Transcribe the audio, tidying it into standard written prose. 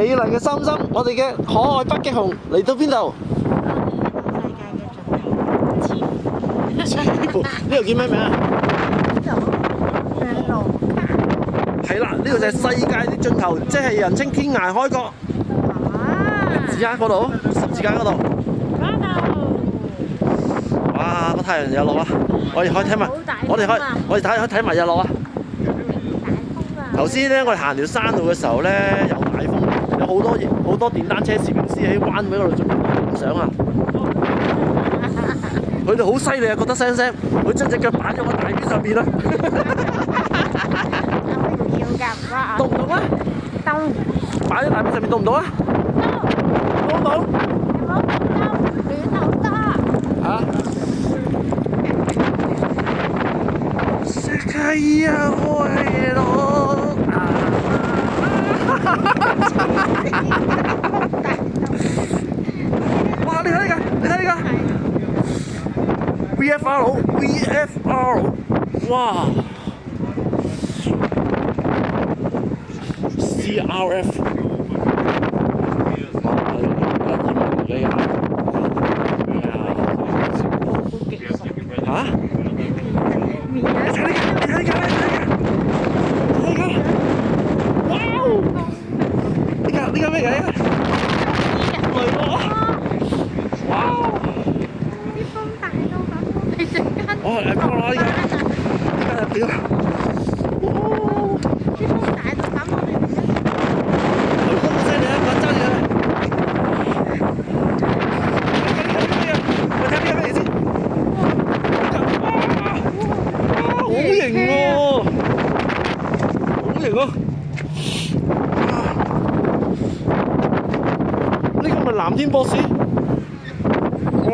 美麗嘅三心，我哋嘅可愛北極熊嚟到邊度？似乎呢度叫咩名啊？係啦，呢度就係世界的盡頭，即係人稱天涯開角。指下嗰度，十字架嗰度。哇！個太陽日落啊！我哋可以睇埋，我哋睇埋日落啊！頭先咧，我哋行條山路嘅時候咧，有大風，有好多電單車攝影師喺彎位嗰度準備影相啊！佢哋好犀利啊，覺得聲，佢將隻腳擺咗個大邊上邊啦。到唔到啊？到。擺喺大邊上面到唔到啊？到唔到？嚇？世界有為樂啊！哇！你睇呢個！VFR，哇 ！CRF， 嚇？你睇呢個！哇！呢個咩嚟？雷喎！哇！哦，嚟過啦呢個，呢個係表。啲風大到咁，我哋唔得。雷公好犀利啊！我揸住佢。我睇呢個咩嚟先？好型喎！好型喎！呢個咪藍天博士？哇！